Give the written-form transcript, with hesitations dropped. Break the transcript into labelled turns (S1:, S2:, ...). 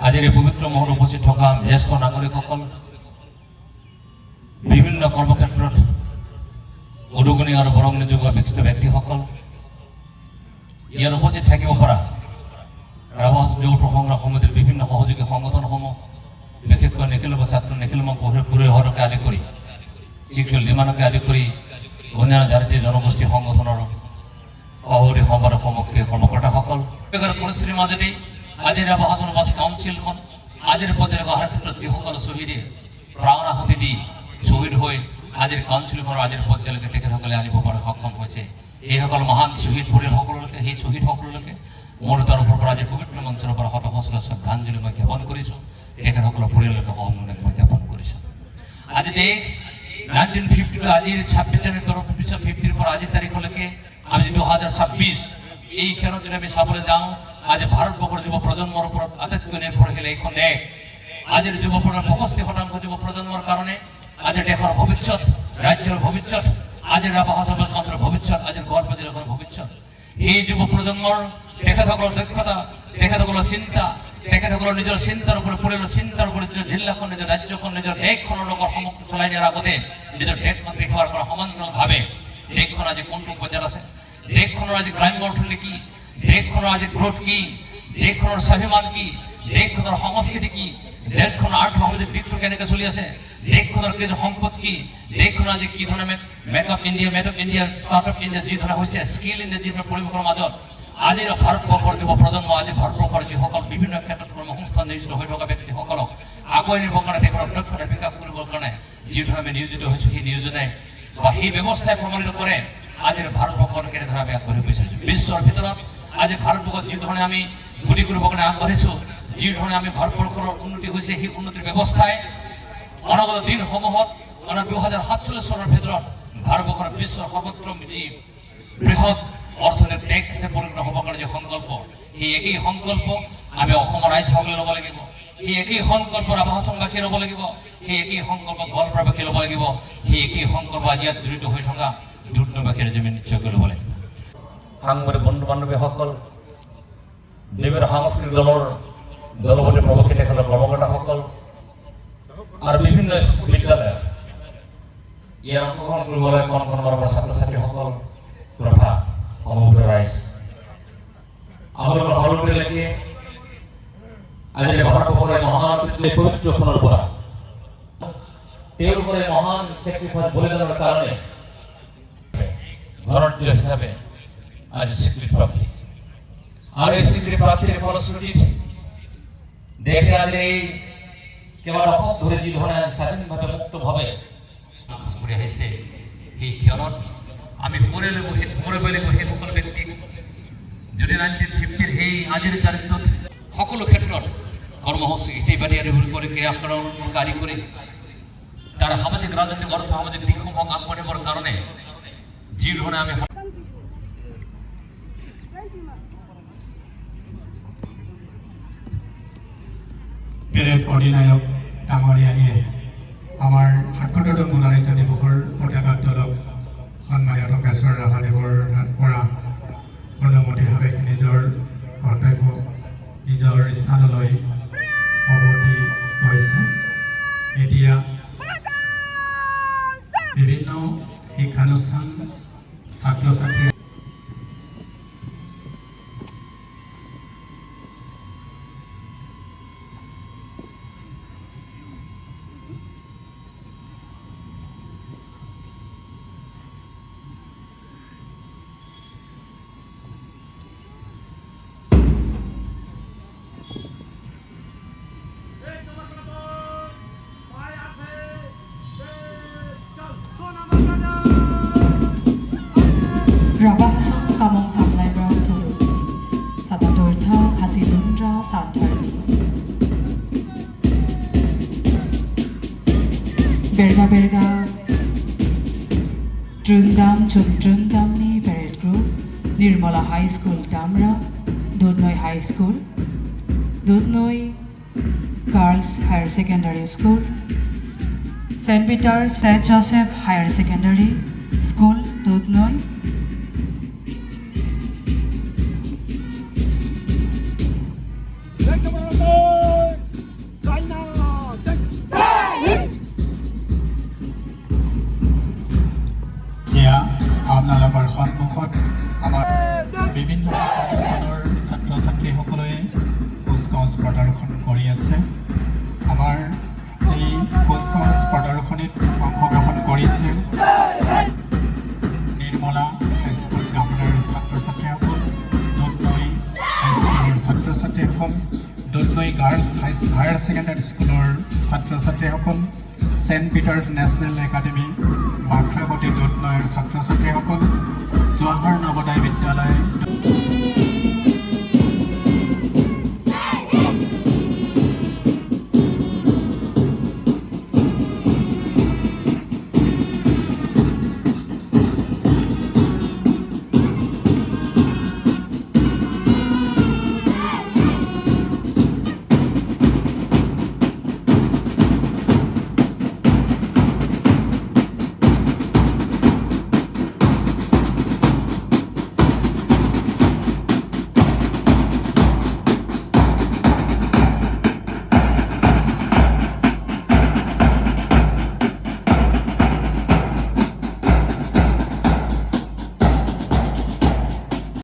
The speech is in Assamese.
S1: আজিৰ এই পবিত্ৰ মহল উপস্থিত থকা জ্যেষ্ঠ নাগৰিকসকল, বিভিন্ন কৰ্মক্ষেত্ৰত উদগনি আৰু বৰঙণি যোগোৱা বিশিষ্ট ব্যক্তিসকল, ইয়াৰ উপস্থিত থাকিব পৰা ৰাভা যৌথ সংগ্ৰাম সমিতিৰ বিভিন্ন সহযোগী সংগঠনসমূহ, বিশেষকৈ নিখিল ছাত্ৰ নিখিল পৰিষদকে আদি কৰি শিক্ষক ডিমানকে আদি কৰি অন্যান্য জাতীয় জনগোষ্ঠী সংগঠনৰ সভাপতি সম্পাদক সমক্ষে কৰ্মকৰ্তাসকল, পৰিস্থিতিৰ মাজেদি আজিৰ ৰাভা হাছন বাছ কাউন্সিলখন আজিৰ পৰ্যায়ত অহাৰ ক্ষেত্ৰত যিসকল শ্বহীদে প্ৰাণ আহুতি দি শ্বহীদ হৈ আজিৰ কাউন্সিলখনৰ আজিৰ পৰ্যায়লৈকে তেখেতসকলে আনিব পৰা সক্ষম হৈছে। এইসকল মহান শ্বহীদ পৰিয়ালসকললৈকে, সেই শ্বহীদসকললৈকে মোৰ তৰফৰ পৰা আজি পবিত্ৰ মঞ্চৰ পৰা শত সহস্ৰ শ্ৰদ্ধাঞ্জলি মই জ্ঞাপন কৰিছোঁ। তেখেতসকলৰ পৰিয়াললৈকে সহমূল্যক মই জ্ঞাপন কৰিছোঁ। আজি দেশ 1950 আজিৰ 26 জানুৱাৰী 50 পৰা আজিৰ তাৰিখলৈকে আমি 2026 এই ক্ষণত যদি আমি চাবলৈ যাওঁ, আজি ভাৰতবৰ্ষৰ যুৱ প্ৰজন্মৰ ওপৰত আটাইতকৈ নিৰ্ভৰশীল এইখন দেশ। আজিৰ যুৱ প্ৰজন্ম 65% যুৱ প্ৰজন্মৰ কাৰণে আজি দেশৰ ভৱিষ্যত, ৰাজ্যৰ ভৱিষ্যত, আজিৰ ৰাভা হাছন বাছ কাউন্সিলৰ ভৱিষ্যত, আজিৰ গড় জিলাখনৰ ভৱিষ্যত। এই যুৱ প্ৰজন্মৰ তেখেতসকলৰ দক্ষতা, তেখেতসকলৰ চিন্তা, তেখেতসকলৰ নিজৰ চিন্তাৰ ওপৰত, পৰিয়ালৰ চিন্তাৰ ওপৰত নিজৰ জিলাখন, নিজৰ ৰাজ্যখন, নিজৰ দেশখনৰ লগত সমগ্ৰ চলাই নিয়াৰ আগতে নিজৰ দেশ মাতৃ সেৱাৰ কৰা সমান্তৰালভাৱে দেশখন আজি কোনটো পৰ্যায়ত আছে, দেশখনৰ আজি গ্ৰাম্য অৰ্থনীতি কি, দেশখনৰ আজি গ্ৰোথ কি, দেশখনৰ স্বাভিমান কি, দেশখনৰ সংস্কৃতি কি, দেশখনৰ আৰ্থসামাজিক দিশটো কেনেকৈ চলি আছে, দেশখনৰ কৃষি সম্পদ কি, দেশখনৰ আজি কি ধৰণে make up India, startup India যি ধৰণে হৈছে, স্কিল ইণ্ডিয়া যি ধৰণে পৰিৱেশৰ মাজত আজিৰ ভাৰতবৰ্ষৰ যুৱ প্ৰজন্ম, আজি ভাৰতবৰ্ষৰ যিসকল বিভিন্ন ক্ষেত্ৰত কৰ্মসংস্থান নিয়োজিত হৈ থকা ব্যক্তিসকলক আগুৱাই নিবৰ কাৰণে, তেখেতৰ দক্ষতা বিকাশ কৰিবৰ কাৰণে যি ধৰণে আমি নিয়োজিত হৈছোঁ, সেই নিয়োজনে বা সেই ব্যৱস্থাই প্ৰমাণিত কৰে আজিৰ ভাৰতবৰ্ষৰ কেনেধৰণে আমি আগবাঢ়ি গৈছোঁ। বিশ্বৰ ভিতৰত আজি ভাৰতবৰ্ষত যি ধৰণে আমি গতি কৰিবৰ কাৰণে আগবাঢ়িছোঁ, যি ধৰণে আমি ভাৰতবৰ্ষৰ উন্নতি হৈছে, সেই উন্নতিৰ ব্যৱস্থাই অনাগত দিনসমূহত 2047 চনৰ ভিতৰত ভাৰতবৰ্ষৰ বিশ্বৰ সৰ্বত্ৰ যি বৃহৎ অৰ্থনৈতিক দেশ হিচাপে পৰিণত হ'বৰ কাৰণে যি সংকল্প, সেই একেই সংকল্প আমি অসমৰ ৰাইজসকলে ল'ব লাগিব, সেই একেই সংকল্প ৰাভা হাছনবাসীয়ে ল'ব লাগিব, সেই একেই সংকল্প গোৱালপাৰাবাসীয়ে ল'ব লাগিব, সেই একেই সংকল্প আজি ইয়াত জড়িত হৈ থকা দুৰ্নবাসীৰ জমি নিশ্চয়কৈ ল'ব লাগিব। সাংবাদিক বন্ধু বান্ধৱীসকল, বিভিন্ন সাংস্কৃতিক দলৰ দলপতি প্ৰৱৰ্তী তেখেতৰ কৰ্মকৰ্তাসকল আৰু বিভিন্ন বিদ্যালয় ইয়াৰ অংশগ্ৰহণ কৰিবলৈ কণ কণৰ ছাত্ৰ ছাত্ৰীসকল তথা সমগ্ৰ ৰাইজ, আপোনালোকৰ সকলোলৈকে আজি ভাৰতবৰ্ষৰ এই মহান পবিত্ৰখনৰ পৰা তেওঁলোকৰ এই মহান চেক্ৰিফাইচ বলিদানৰ কাৰণে ভাৰতীয় হিচাপে আজি স্বীকৃতি প্ৰাপ্তি, আৰু এই স্বীকৃতি প্ৰাপ্তিৰ ফলশ্ৰুতিত দেশে আজি এই কেৱল দশক ধৰি যি ধৰণে আজি স্বাধীনভাৱে মুক্তভাৱে কৰি আহিছে, সেই ক্ষণত আমি সোঁৱৰিব লাগিব সেই সকলো ব্যক্তিক, যদি 1950 সেই আজিৰ তাৰিখত সকলো ক্ষেত্ৰত কৰ্মসূচী ইতিবাদী আদি কৰি ক্ৰিয়াকলাপ কৰি তাৰ সামাজিক ৰাজনৈতিক অৰ্থ সামাজিক দিশসমূহক আগবাঢ়িবৰ কাৰণে যি ধৰণে আমি
S2: অধিনায়ক ডাঙৰীয়ানীয়ে আমাৰ ৭৮তম গণৰাজ্য দিৱসৰ পতাকা উত্তোলক সন্মানীয় টংকেশ্বৰ ৰাভাদেৱৰ পৰা অনুমতি সাপেক্ষে নিজৰ কৰ্তব্য স্থানলৈ অৱতী হৈছে এতিয়া বিভিন্ন শিক্ষানুষ্ঠান ছাত্ৰ ছাত্ৰী
S3: Rabahasang kamong sanglay brown tulog. Sa taturta hasilundra santarni. Berga Drundam ni Parade Group Nirmala High School Damra Dudnoi High School Dudnoi Girls Higher Secondary School St. Peter's St. Joseph Higher Secondary School Dudnoi
S2: এয়া আপোনালোকৰ সন্মুখত আমাৰ বিভিন্ন অনুষ্ঠানৰ ছাত্ৰ ছাত্ৰীসকলে কুচকাৱাজ প্ৰদৰ্শন কৰি আছে আমাৰ এই কুচকাৱাজ প্ৰদৰ্শনীত অংশগ্ৰহণ কৰিছে নিৰ্মলা হাইস্কুল ডামৰাৰ ছাত্ৰ ছাত্ৰীসকল দুধনৈ হাইস্কুলৰ ছাত্ৰ ছাত্ৰীসকল দুধনৈ গাৰ্লছ হায়াৰ ছেকেণ্ডাৰী স্কুলৰ ছাত্ৰ ছাত্ৰীসকল চেণ্ট পিটাৰ নেশ্যনেল একাডেমী বাক্ৰাগতি দুধনৈৰ ছাত্ৰ ছাত্ৰীসকল জৱাহৰ নৱোদয় বিদ্যালয়